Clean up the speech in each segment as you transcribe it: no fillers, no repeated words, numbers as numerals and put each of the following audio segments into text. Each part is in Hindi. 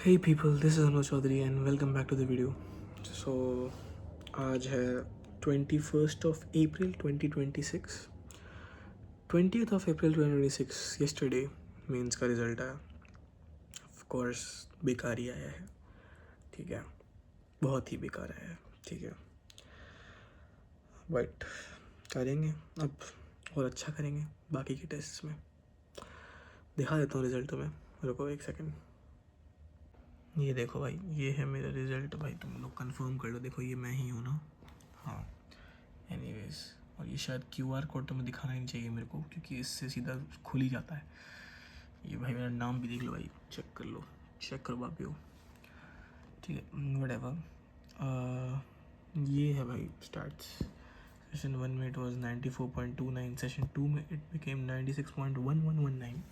Hey people, this is Anuj Chaudhary and welcome back to the video. So आज है 21st of April 2026. 20th of April 2026 yesterday mains का रिज़ल्ट आया. ऑफ कोर्स बेकार ही आया है. ठीक है, बहुत ही बेकार आया है. ठीक है, बट करेंगे अब और अच्छा करेंगे बाकी के टेस्ट में. दिखा देता हूँ रिज़ल्ट तुम्हें. रुको एक सेकंड. ये देखो भाई, ये है मेरा रिज़ल्ट. भाई तुम लोग कंफर्म कर लो. देखो ये मैं ही हूँ ना. हाँ, एनीवेज. और ये शायद QR कोड तो मैं दिखाना ही नहीं चाहिए मेरे को, क्योंकि इससे सीधा खुल ही जाता है. ये भाई मेरा नाम भी देख लो भाई, चेक कर लो, चेक करो बापियो. ठीक है, व्हाटएवर. ये है भाई स्टार्ट्स. सेशन 1 में इट वाज 94.29. सेशन 2 में इट बिकेम 96.1119.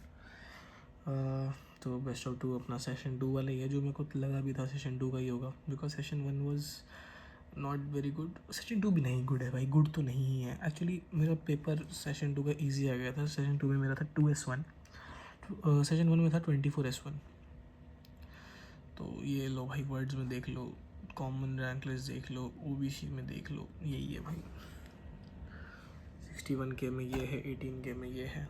तो बेस्ट ऑफ 2 अपना सेशन 2 वाला ही है, जो मेरे को लगा भी था सेशन 2 का ही होगा, because session 1 was not very good. Session 2 भी नहीं गुड है भाई, गुड तो नहीं ही है एक्चुअली. मेरा पेपर सेशन 2 का ईजी आ गया था. सेशन 2 में मेरा था 2S1. सेशन 1 में था 24S1. तो ये लो भाई, वर्ड्स में देख लो, कॉमन रैंक लिस्ट देख लो, OBC में देख लो, यही है भाई. 61K में ये है, 18K में ये है.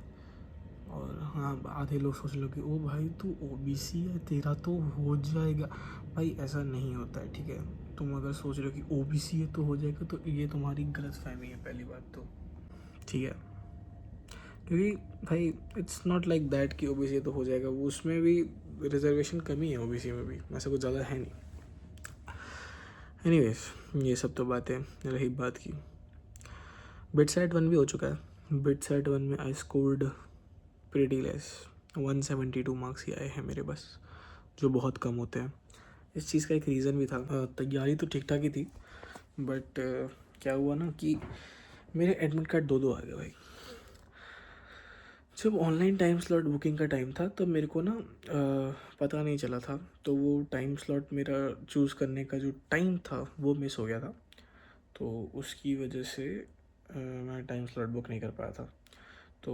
और हाँ, आधे लोग सोच लो कि ओ भाई तू OBC है, तेरा तो हो जाएगा. भाई ऐसा नहीं होता है. ठीक है, तुम अगर सोच रहे हो कि OBC है तो हो जाएगा, तो ये तुम्हारी गलत फहमी है पहली बात तो. ठीक है, क्योंकि भाई इट्स नॉट लाइक दैट कि OBC है तो हो जाएगा. वो उसमें भी रिजर्वेशन कमी है, OBC में भी ऐसा कुछ ज़्यादा है नहीं. एनीवेज, ये सब तो बातें रही बात की. बिटसेट 1 भी हो चुका है. बिटसेट 1 में I scored pretty less. 172 marks ही आए हैं मेरे बस, जो बहुत कम होते हैं. इस चीज़ का एक रीज़न भी था. तैयारी तो ठीक ठाक ही थी, बट क्या हुआ ना कि मेरे एडमिट कार्ड दो आ गए भाई. जब ऑनलाइन टाइम स्लॉट बुकिंग का टाइम था तब मेरे को ना पता नहीं चला था. तो वो टाइम स्लॉट मेरा चूज़ करने का जो टाइम था वो मिस हो गया था. तो उसकी वजह से मैं टाइम स्लॉट बुक नहीं कर पाया था. तो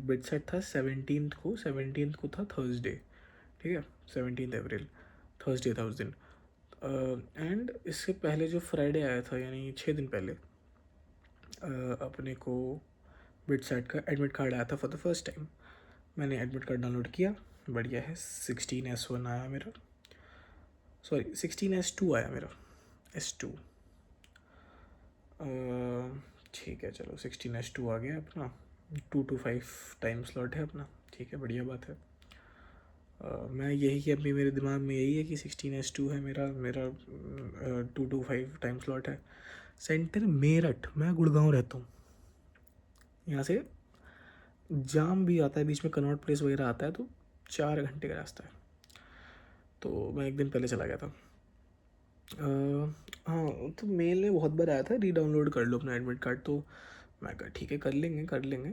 बिट सेट था 17th को था थर्सडे. ठीक है, 17 अप्रैल थर्सडे था उस दिन. एंड इससे पहले जो फ्राइडे आया था, यानी 6 दिन पहले, अपने को बिट सेट का एडमिट कार्ड आया था फॉर द फर्स्ट टाइम. मैंने एडमिट कार्ड डाउनलोड किया, बढ़िया है. 16S1 आया मेरा, सॉरी 16S2 आया मेरा. S2. ठीक है, चलो 16S2 आ गया अपना. 2 to 5 टाइम स्लॉट है अपना. ठीक है, बढ़िया बात है. मैं यही अभी मेरे दिमाग में यही है कि 16S2 है मेरा 2 to 5 टाइम स्लॉट है. सेंटर मेरठ, मैं गुड़गांव रहता हूँ. यहाँ से जाम भी आता है बीच में, कनॉट प्लेस वगैरह आता है, तो 4 घंटे का रास्ता है. तो मैं एक दिन पहले चला गया था. हाँ, तो मेल में बहुत बार आया था री डाउनलोड कर लो अपना एडमिट कार्ड. तो मैं कहा ठीक है, कर लेंगे कर लेंगे.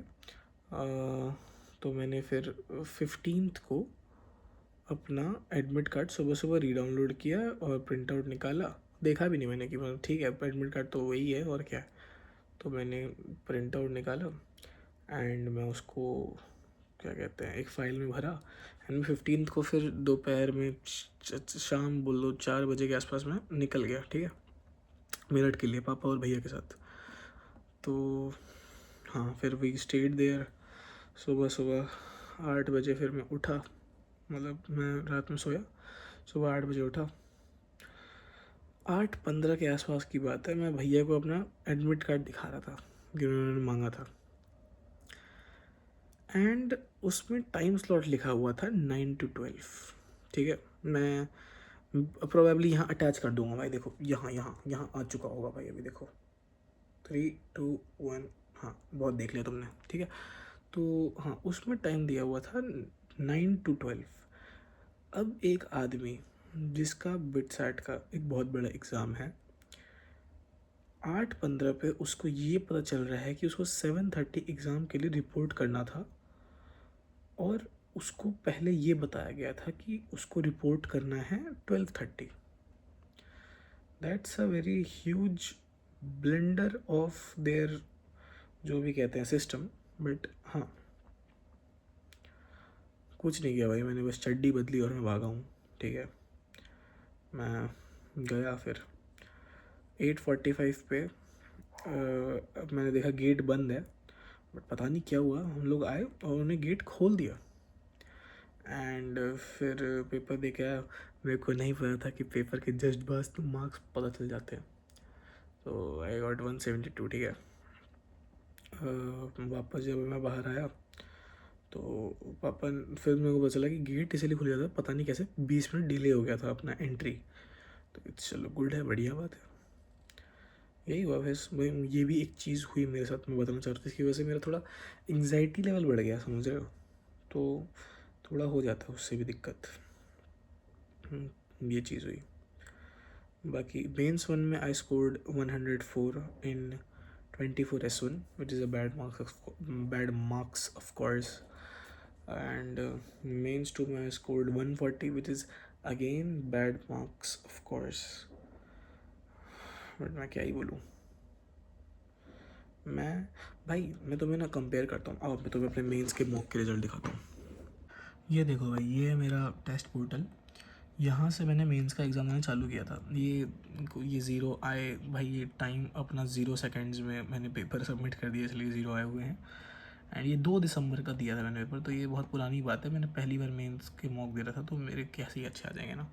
तो मैंने फिर 15th को अपना एडमिट कार्ड सुबह सुबह री डाउनलोड किया और प्रिंट आउट निकाला. देखा भी नहीं मैंने कि मतलब ठीक है एडमिट कार्ड तो वही है और क्या. तो मैंने प्रिंट आउट निकाला एंड मैं उसको क्या कहते हैं एक फ़ाइल में भरा. एंड 15th को फिर दोपहर में शाम बोल लो 4 बजे के आसपास में निकल गया. ठीक है, मेरठ के लिए पापा और भैया के साथ. तो हाँ, फिर वी स्टेड देयर. सुबह सुबह 8 बजे फिर मैं उठा, मतलब मैं रात में सोया, सुबह 8 बजे उठा. 8:15 के आसपास की बात है, मैं भैया को अपना एडमिट कार्ड दिखा रहा था जो उन्होंने मांगा था. एंड उसमें टाइम स्लॉट लिखा हुआ था 9 to 12. ठीक है, मैं प्रोबेबली यहाँ अटैच कर दूंगा भाई. देखो यहाँ यहाँ यहाँ आ चुका होगा भाई, अभी देखो 3 2 1. हाँ, बहुत देख लिया तुमने. ठीक है, तो हाँ उसमें टाइम दिया हुआ था 9 to 12. अब एक आदमी जिसका बिटसैट का एक बहुत बड़ा एग्ज़ाम है, 8:15 पे उसको ये पता चल रहा है कि उसको 7:30 एग्ज़ाम के लिए रिपोर्ट करना था. और उसको पहले ये बताया गया था कि उसको रिपोर्ट करना है 12:30. That's a very huge blender of their, जो भी कहते हैं, सिस्टम. बट हाँ, कुछ नहीं किया भाई, मैंने बस चड्डी बदली और मैं भागा हूँ. ठीक है। मैं गया फिर 8:45 पे अब मैंने देखा गेट बंद है, बट पता नहीं क्या हुआ, हम लोग आए और उन्होंने गेट खोल दिया। एंड फिर पेपर दे के आया। मेरे को नहीं पता था कि पेपर के जस्ट बस तो मार्क्स पता चल जाते हैं। तो आई गॉट 172, ठीक है। वापस जब मैं बाहर आया तो पापा, फिर मेरे को पता चला कि गेट इसलिए खुल गया था, पता नहीं कैसे 20 मिनट डिले हो गया था अपना एंट्री। तो चलो गुड है, बढ़िया बात है। यही हुआ वैसे भाई, ये भी एक चीज़ हुई मेरे साथ, मैं बताना चाह रहा था। इसकी वजह से मेरा थोड़ा एंग्जाइटी लेवल बढ़ गया, समझ रहे हो। तो थोड़ा हो जाता है उससे भी दिक्कत। ये चीज़ हुई। बाकी मेंस वन में I scored 104 in 24S1, which is a bad marks of course. And mains 2 में I scored 140, which is again bad marks of course. But मैं क्या ही बोलूँ। मैं तुम्हें ना कंपेयर करता हूँ। अब मैं तुम्हें अपने मेंस के मॉक के रिजल्ट दिखाता हूँ। ये देखो भाई, ये है मेरा टेस्ट पोर्टल। यहाँ से मैंने मेंस का एग्ज़ाम देना चालू किया था। ये ज़ीरो आए भाई, ये टाइम अपना 0 सेकेंड्स में मैंने पेपर सबमिट कर दिया, इसलिए 0 आए हुए हैं। एंड ये 2 दिसंबर का दिया था मैंने पेपर, तो ये बहुत पुरानी बात है। मैंने पहली बार मेंस के मॉक दे रहा था, तो मेरे कैसे ही अच्छे आ जाएंगे ना।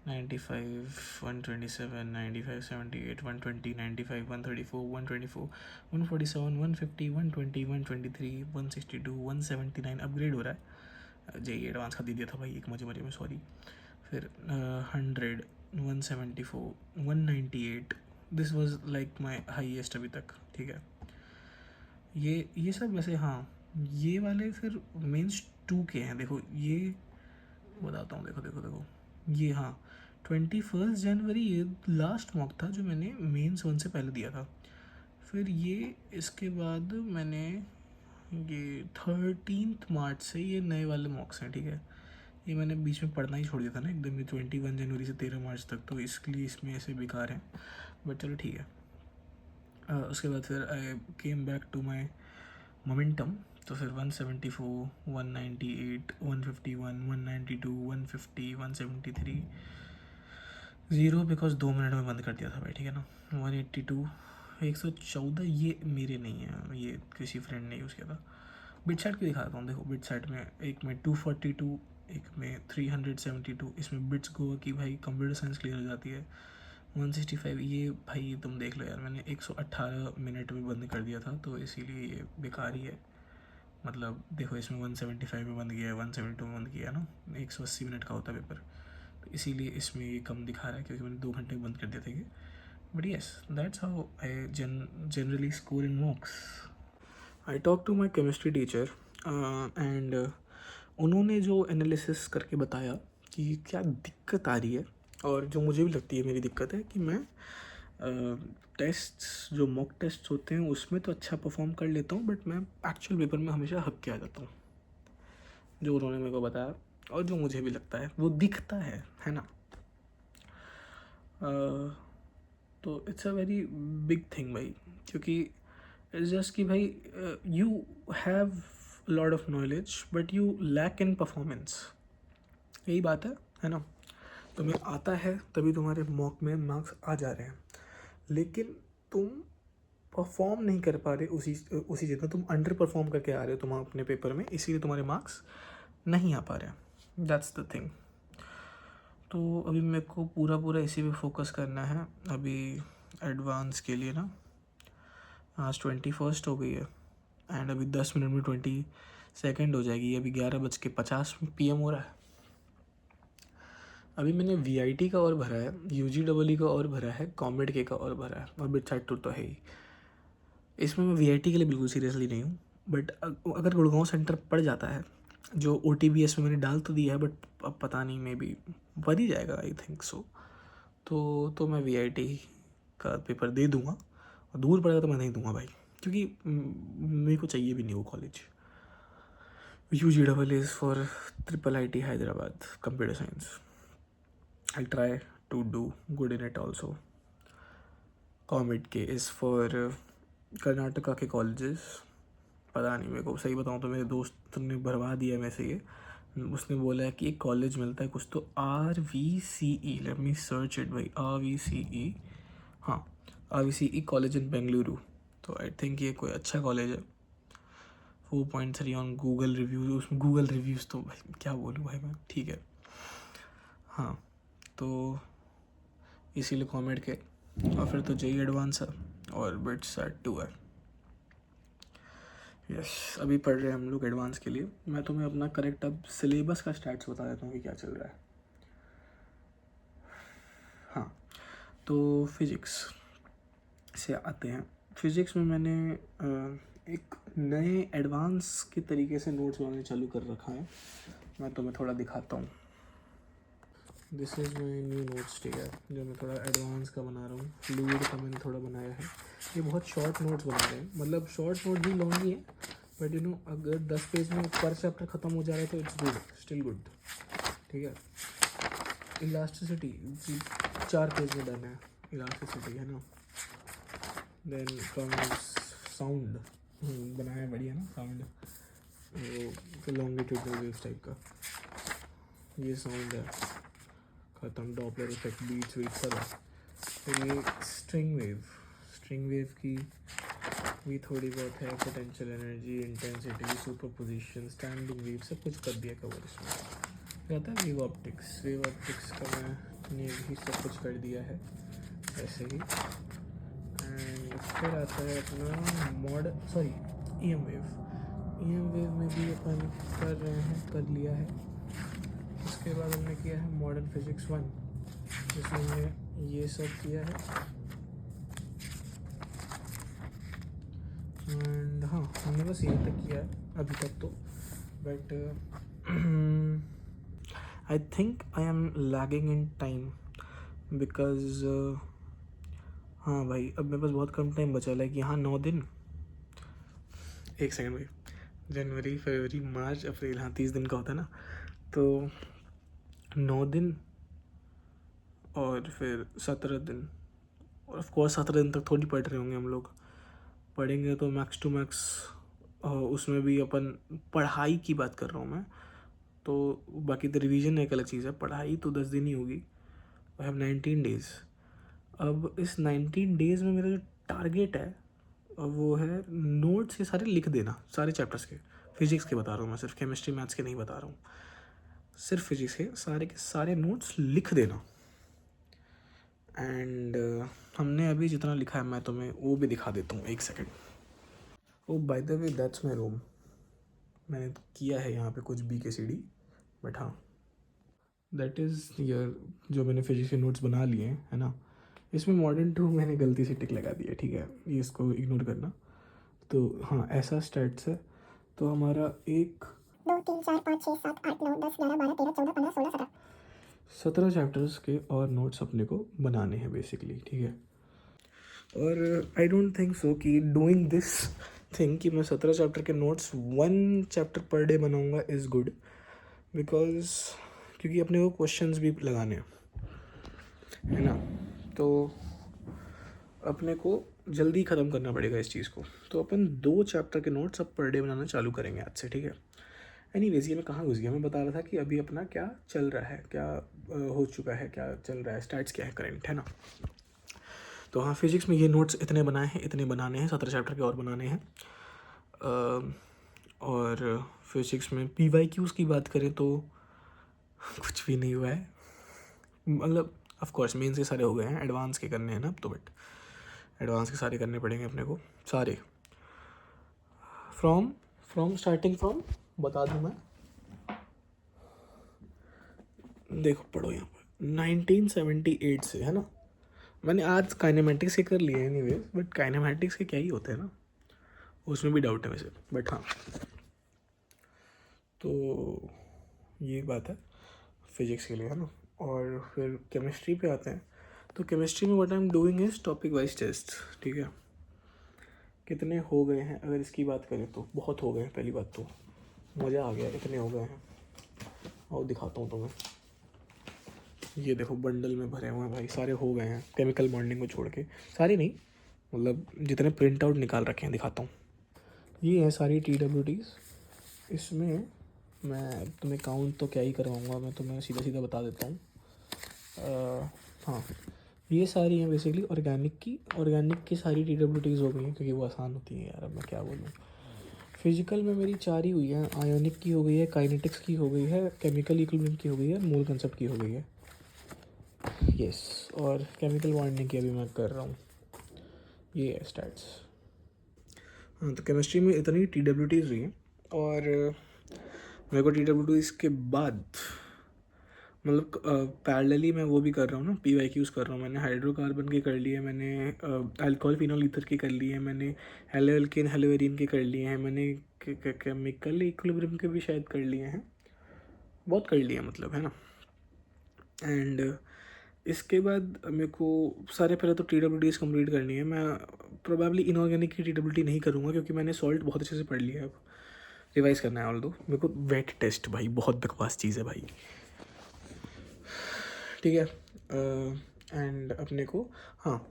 95, 127, 95, 78, 120, 95, 134, 124, 147, 150, 120, 123, 162, 179 अपग्रेड हो रहा है। जेई एडवांस का दे दिया था भाई एक मजे में, सॉरी। फिर 100, 174, 198, this was like my highest अभी तक, ठीक है। ये सब वैसे, हाँ ये वाले फिर मेंस 2 के हैं। देखो ये बताता हूँ, देखो ये, हाँ 21 जनवरी ये लास्ट मॉक था जो मैंने मेंस 1 से पहले दिया था। फिर ये इसके बाद मैंने ये 13 मार्च से ये नए वाले मॉक्स हैं, ठीक है। ये मैंने बीच में पढ़ना ही छोड़ दिया था ना एकदम, ये 21 जनवरी से 13 मार्च तक, तो इसलिए इसमें ऐसे बेकार हैं, बट चलो ठीक है। उसके बाद फिर I came back to my momentum. तो फिर 174, 198, 151, 192, 150, 173, 0 बिकॉज 2 मिनट में बंद कर दिया था भाई, ठीक है ना। 182, 114, ये मेरे नहीं है, ये किसी फ्रेंड ने यूज़ किया था। बिट साइट की दिखाता हूँ, देखो बिट साइट में एक में 242, एक में 372, इसमें बिट्स गो की भाई कंप्यूटर साइंस क्लियर हो जाती है। 165, ये भाई तुम देख लो यार, मैंने 118 मिनट में बंद कर दिया था, तो इसीलिए ये बेकार ही है। मतलब देखो इसमें 175 में बंद किया है, 172 में बंद किया है ना, 180 मिनट का होता है पेपर, तो इसीलिए इसमें ये कम दिखा रहा है, क्योंकि मैंने 2 घंटे बंद कर दिया था ये। But yes, that's how I generally score in mocks. I talk to my chemistry teacher and उन्होंने जो एनालिसिस करके बताया कि क्या दिक्कत आ रही है, और जो मुझे भी लगती है मेरी दिक्कत है, कि मैं टेस्ट्स जो मॉक टेस्ट होते हैं उसमें तो अच्छा परफॉर्म कर लेता हूँ, बट मैं एक्चुअल पेपर में हमेशा हक के आ जाता हूँ। जो उन्होंने मेरे को बताया और जो मुझे भी लगता है वो दिखता है ना। तो it's a very big thing भाई, क्योंकि इट्स जस्ट कि भाई you have lot of knowledge but you lack in performance, यही बात है ना। तुम्हें आता है तभी तुम्हारे मॉक में मार्क्स आ जा रहे हैं, लेकिन तुम परफॉर्म नहीं कर पा रहे उसी चीज़ में, तुम अंडर परफॉर्म करके आ रहे हो तुम अपने पेपर में, इसीलिए तुम्हारे मार्क्स नहीं आ पा रहे हैं। That's the thing. तो अभी मेरे को पूरा इसी पे फोकस करना है अभी एडवांस के लिए ना। आज 21 हो गई है एंड अभी 10 मिनट में 22 हो जाएगी। अभी 11:50 PM हो रहा है। अभी मैंने VIT का और भरा है, UGEE का और भरा है, कॉमेड के का और भरा है, और बिट साइड टू तो है ही। इसमें मैं VIT के लिए बिल्कुल सीरियसली नहीं हूँ, बट अगर गुड़गांव सेंटर पड़ जाता है, जो OTBS में मैंने डाल तो दिया है, बट अब पता नहीं, मे बी बन ही जाएगा, आई थिंक सो। तो मैं VIT का पेपर दे दूँगा, और दूर पड़ेगा तो मैं नहीं दूंगा भाई, क्योंकि मेरे को चाहिए भी नहीं वो college. UGEE is for IIIT Hyderabad computer science. I try to do good in it also. COMEDK के इज़ फॉर कर्नाटका के कॉलेजेस। पता नहीं, मेरे को सही बताऊँ तो मेरे दोस्त ने भरवा दिया मेरे से ये, उसने बोला है कि एक कॉलेज मिलता है कुछ तो RVCE, let me search it भाई, RVCE, हाँ RVCE कॉलेज इन बेंगलुरु। तो आई थिंक ये कोई अच्छा कॉलेज है। 4.3 ऑन गूगल रिव्यूज, उसमें गूगल रिव्यूज़ तो भाई क्या बोलूँ भाई मैं, ठीक है। हाँ तो इसीलिए कॉमेड के, और फिर तो जेई एडवांस है और बिट सेट 2 है। यस, अभी पढ़ रहे हैं हम लोग एडवांस के लिए। मैं तुम्हें अपना करेक्ट अब सिलेबस का स्टैट्स बता देता हूँ कि क्या चल रहा है। हाँ तो फिज़िक्स से आते हैं। फिज़िक्स में मैंने एक नए एडवांस के तरीके से नोट्स बनाने चालू कर रखा है। मैं तुम्हें थोड़ा दिखाता हूँ। This is my new notes, ठीक है, जो मैं थोड़ा एडवांस का बना रहा हूँ। फ्लूइड का मैंने थोड़ा बनाया है। ये बहुत शॉर्ट नोट्स बना रहे हैं, मतलब शॉर्ट नोट भी लॉन्ग ही है, बट यू नो अगर 10 पेज में पर चैप्टर ख़त्म हो जा रहा है तो इट्स गुड, स्टिल गुड, ठीक है। इलास्टिसिटी 4 पेज में डन है, इलास्टिसिटी है ना। देन कम्स साउंड, बनाया बढ़िया ना साउंड, वो लॉन्गिट्यूडनल वेव्स टाइप का, ये साउंड है ख़त्म। डॉपलर इफेक्ट, बीट्स वीट्स सब है। फिर ये स्ट्रिंग वेव की भी थोड़ी बहुत है। Potential energy, intensity, superposition, standing wave, सब कुछ कर दिया कवर इसमें। फिर आता है वेव ऑप्टिक्स का मैंने भी सब कुछ कर दिया है ऐसे ही। एंड फिर आता है अपना EM वेव में भी अपन कर रहे हैं, कर लिया है। उसके बाद हमने किया है मॉडर्न फिजिक्स 1, जिसमें हमने ये सब किया है। एंड हाँ, हमने बस यही तक किया है अभी तक तो, but I think I am lagging in time because हाँ भाई, अब मेरे पास बहुत कम टाइम बचा है कि हाँ 9 दिन, एक सेकंड भाई, जनवरी फरवरी मार्च अप्रैल, हाँ 30 दिन का होता है ना, तो 9 दिन और फिर 17 दिन, और ऑफ कोर्स 17 दिन तक थोड़ी पढ़ रहे होंगे हम लोग। पढ़ेंगे तो मैक्स टू मैक्स, उसमें भी अपन पढ़ाई की बात कर रहा हूँ मैं, तो बाकी तो रिवीजन एक अलग चीज़ है, पढ़ाई तो 10 दिन ही होगी। I have 19 days. अब इस 19 डेज़ में मेरा जो टारगेट है वो है नोट्स ये सारे लिख देना, सारे चैप्टर्स के। फिजिक्स के बता रहा हूँ मैं, सिर्फ केमिस्ट्री मैथ्स के नहीं बता रहा हूँ, सिर्फ फिजिक्स के सारे नोट्स लिख देना। एंड हमने अभी जितना लिखा है मैं तुम्हें वो भी दिखा देता हूँ, एक second. Oh by the way that's my room. मैंने किया है यहाँ पे कुछ BKCD, बट हाँ दैट इज़ यर जो मैंने फिजिक्स के नोट्स बना लिए हैं, है ना। इसमें मॉडर्न 2 मैंने गलती से टिक लगा दिया, ठीक है, ये इसको इग्नोर करना। तो हाँ ऐसा स्टैट्स है। तो हमारा 1 2 3 4 5 6 7 8 9 10 11 12 13 14 15 16 17 चैप्टर्स के और नोट्स अपने को बनाने हैं बेसिकली, ठीक है। और आई डोंट थिंक सो कि डूइंग दिस थिंग कि मैं 17 चैप्टर के नोट्स 1 चैप्टर पर डे बनाऊंगा इज़ गुड, बिकॉज क्योंकि अपने को क्वेश्चंस भी लगाने हैं, है ना, तो अपने को जल्दी ख़त्म करना पड़ेगा इस चीज़ को। तो अपन 2 चैप्टर के नोट्स अब पर डे बनाना चालू करेंगे आज से, ठीक है। एनीवेज ये मैं कहाँ घुस गया, मैं बता रहा था कि अभी अपना क्या चल रहा है, क्या हो चुका है, क्या चल रहा है, स्टैट्स क्या है करंट, है ना। तो हाँ फिजिक्स में ये नोट्स इतने बनाए हैं, इतने बनाने हैं, 17 चैप्टर के और बनाने हैं। और फिजिक्स में PYQs की बात करें तो कुछ भी नहीं हुआ है, मतलब ऑफ कोर्स मेंस के सारे हो गए हैं, एडवांस के करने हैं ना अब तो, बट एडवांस के सारे करने पड़ेंगे अपने को सारे, स्टार्टिंग फ्रॉम बता दूँ मैं, देखो पढ़ो यहाँ पर 1978 से, है ना। मैंने आज काइनेमेटिक्स के कर लिए एनीवेज, बट काइनेमेटिक्स के क्या ही होते हैं ना, उसमें भी डाउट है वैसे, बट हाँ। तो ये बात है फिजिक्स के लिए, है ना। और फिर केमिस्ट्री पे आते हैं। तो केमिस्ट्री में what I am doing is topic wise test, ठीक है। कितने हो गए हैं अगर इसकी बात करें तो बहुत हो गए हैं, पहली बात तो मज़ा आ गया, इतने हो गए हैं। और दिखाता हूँ तुम्हें, ये देखो बंडल में भरे हुए हैं भाई, सारे हो गए हैं केमिकल बॉन्डिंग को छोड़ के, सारे नहीं मतलब जितने प्रिंट आउट निकाल रखे हैं दिखाता हूँ। ये है सारी TWTs, इसमें मैं तुम्हें काउंट तो क्या ही करवाऊँगा, मैं तुम्हें सीधा सीधा बता देता हूँ। हाँ, ये सारी हैं बेसिकली ऑर्गेनिक की सारी TWTs हो गई हैं, क्योंकि वो आसान होती हैं यार, अब मैं क्या बोलूँ। फिजिकल में मेरी 4 ही हुई हैं, आयोनिक की हो गई है, काइनेटिक्स की हो गई है, केमिकल इक्विवेलेंट की हो गई है, मोल कंसेप्ट की हो गई है। यस, और केमिकल बॉन्डिंग की अभी मैं कर रहा हूँ। ये है स्टैट्स। हाँ, तो केमिस्ट्री में इतनी TWTs रही हैं, और मेरे को TWTs के बाद मतलब पैरेलली मैं वो भी कर रहा हूँ ना, PYQs कर रहा हूँ। मैंने हाइड्रोकार्बन के कर लिए, मैंने अल्कोहल फिनोल ईथर के कर लिए हैं, मैंने हेलो एल्केन हेलोवेरिन के कर लिए हैं, मैंने केमिकल इक्विलिब्रियम के भी शायद कर लिए हैं, बहुत कर लिए हैं मतलब, है ना। एंड इसके बाद मेरे को सारे पहले तो TWTs कंप्लीट करनी है। मैं प्रोबेबली इनऑर्गेनिक की TWT नहीं करूँगा, क्योंकि मैंने सॉल्ट बहुत अच्छे से पढ़ लिया है, अब रिवाइज़ करना है। ऑल दो मेरे को वेट टेस्ट भाई बहुत बकवास चीज़ है भाई, ठीक है। एंड अपने को, हाँ,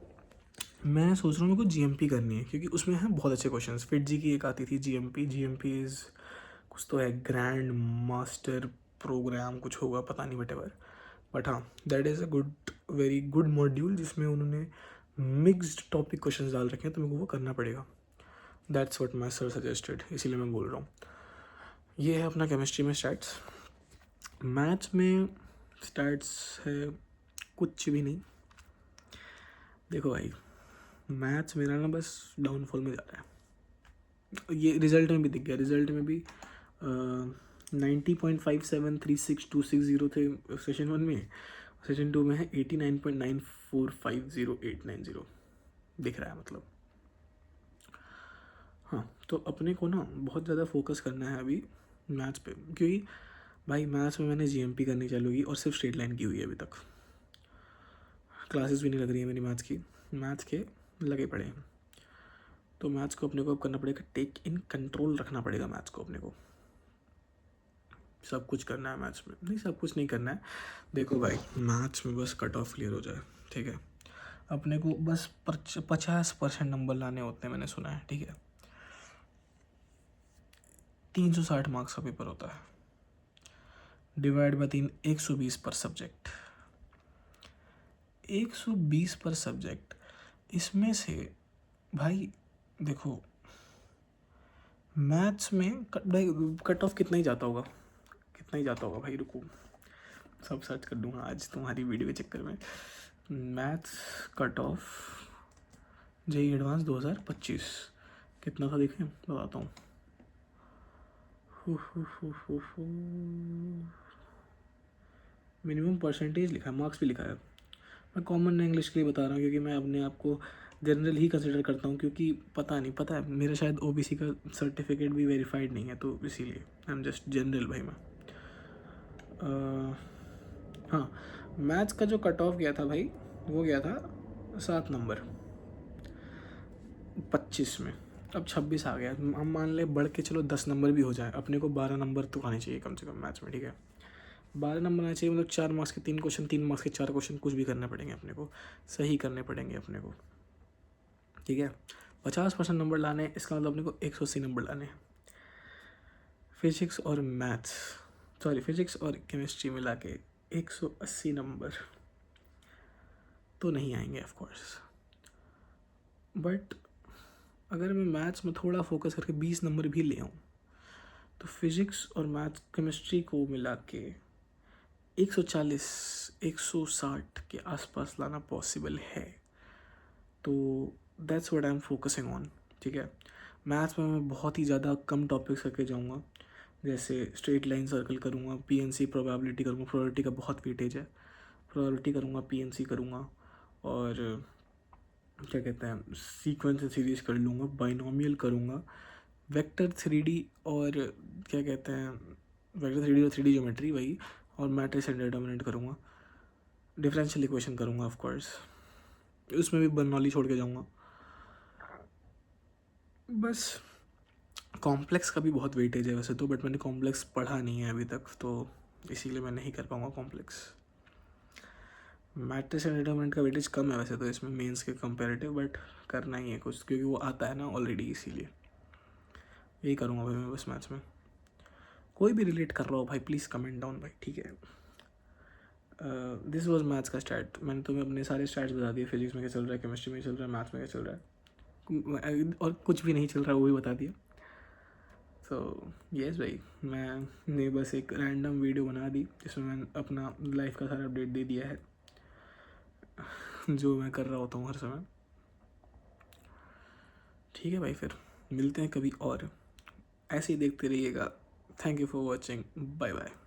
मैं सोच रहा हूँ मेरे को GMP करनी है, क्योंकि उसमें है बहुत अच्छे क्वेश्चंस। FITG की एक आती थी GMP इज़ कुछ तो है, ग्रैंड मास्टर प्रोग्राम कुछ होगा, पता नहीं वटेवर, बट हाँ, that is a good, very good module, जिसमें उन्होंने मिक्स्ड टॉपिक क्वेश्चंस डाल रखे हैं, तो मेरे को वो करना पड़ेगा। That's what my sir suggested, इसीलिए मैं बोल रहा हूँ। ये है अपना केमिस्ट्री में स्टैट्स। मैथ्स में स्टैट्स है कुछ भी नहीं। देखो भाई, मैथ्स मेरा ना बस डाउनफॉल में जा रहा है। ये रिजल्ट में भी दिख गया, रिजल्ट में भी 90.5736 थे सेशन 1 में, सेशन 2 में है 89.9450 दिख रहा है मतलब। हाँ, तो अपने को ना बहुत ज़्यादा फोकस करना है अभी मैथ्स पे, क्योंकि भाई मैथ्स में मैंने GMP करनी चालू की और सिर्फ स्ट्रेट लाइन की हुई है अभी तक। क्लासेस भी नहीं लग रही है मेरी मैथ्स की, मैथ्स के लगे पड़े हैं। तो मैथ्स को अपने को अब करना पड़ेगा, टेक इन कंट्रोल रखना पड़ेगा मैथ्स को अपने को। सब कुछ करना है मैथ्स में, नहीं सब कुछ नहीं करना है। देखो भाई, मैथ्स में बस कट ऑफ क्लियर हो जाए, ठीक है। अपने को बस 50% नंबर लाने होते हैं, मैंने सुना है, ठीक है। 360 मार्क्स का पेपर होता है, डिवाइड बाई 3, 120 पर सब्जेक्ट। 120 पर सब्जेक्ट, इसमें से भाई देखो, मैथ्स में कट ऑफ कितना ही जाता होगा, कितना ही जाता होगा भाई, रुको सब सर्च कर दूंगा आज तुम्हारी वीडियो के चक्कर में। Maths cut off JEE advance 2025 कितना था, देखें बताता हूँ। मिनिमम परसेंटेज लिखा है, मार्क्स भी लिखा है। मैं कॉमन इंग्लिश के लिए बता रहा हूँ, क्योंकि मैं अपने आप को जनरल ही कंसिडर करता हूँ, क्योंकि पता है मेरा शायद OBC का सर्टिफिकेट भी वेरीफाइड नहीं है, तो इसीलिए आई एम जस्ट जनरल भाई मैं। हाँ, मैथ्स का जो कट ऑफ गया था भाई, वो गया था 7 नंबर 25 में। अब 26 आ गया, हम मान ले बढ़ के चलो 10 नंबर भी हो जाए, अपने को 12 नंबर तो आने चाहिए कम से कम मैथ्स में, ठीक है। 12 नंबर आने चाहिए, मतलब 4 मार्क्स के 3 क्वेश्चन, 3 मार्क्स के 4 क्वेश्चन, कुछ भी करने पड़ेंगे अपने को, सही करने पड़ेंगे अपने को, ठीक है। 50% नंबर लाने, इसका मतलब अपने को 180 नंबर लाने। फिजिक्स और मैथ्स, सॉरी फिजिक्स और केमिस्ट्री मिला के 180 नंबर तो नहीं आएंगे ऑफ कोर्स, बट अगर मैं मैथ्स में थोड़ा फोकस करके 20 नंबर भी ले आऊँ, तो फिजिक्स और मैथ्स केमिस्ट्री को मिला के 140 160 के आसपास लाना पॉसिबल है। तो that's what I am focusing on, ठीक है। मैथ्स में मैं बहुत ही ज़्यादा कम टॉपिक्स करके जाऊँगा, जैसे स्ट्रेट लाइन सर्कल करूँगा, PNC प्रोबेबिलिटी करूँगा, प्रोबेबिलिटी का बहुत वेटेज है, प्रोबेबिलिटी करूँगा, PNC करूँगा, और क्या कहते हैं सीक्वेंस एंड सीरीज कर लूँगा, बाइनोमियल करूँगा, वेक्टर 3D और क्या कहते हैं वेक्टर 3D और 3D ज्योमेट्री वही, और मैट्रिक्स एंड डिटरमिनेंट करूँगा, डिफरेंशियल इक्वेशन करूँगा ऑफ कोर्स, उसमें भी बर्नौली छोड़ के जाऊँगा। बस कॉम्प्लेक्स का भी बहुत वेटेज है वैसे तो, बट मैंने कॉम्प्लेक्स पढ़ा नहीं है अभी तक, तो इसीलिए मैं नहीं कर पाऊँगा कॉम्प्लेक्स। मैट्रिक्स एंड डिटरमिनेंट का वेटेज कम है वैसे तो इसमें मेंस के कंपैरेटिव, बट करना ही है कुछ, क्योंकि वो आता है ना ऑलरेडी, इसीलिए यही करूँगा भाई मैं बस मैथ्स में। कोई भी रिलेट कर रहा हो भाई प्लीज़ कमेंट डाउन भाई, ठीक है। दिस वॉज मैथ्स का स्टैट। मैंने तुम्हें अपने सारे स्टैट्स बता दिए, फिजिक्स में क्या चल रहा है, केमिस्ट्री में चल रहा है, मैथ्स में क्या चल रहा है, और कुछ भी नहीं चल रहा वो भी बता दिया। तो यस भाई, मैंने बस एक रैंडम वीडियो बना दी जिसमें मैंने अपना लाइफ का सारा अपडेट दे दिया है जो मैं कर रहा होता हूँ हर समय। ठीक है भाई, फिर मिलते हैं कभी और, ऐसे ही देखते रहिएगा। Thank you for watching, bye bye.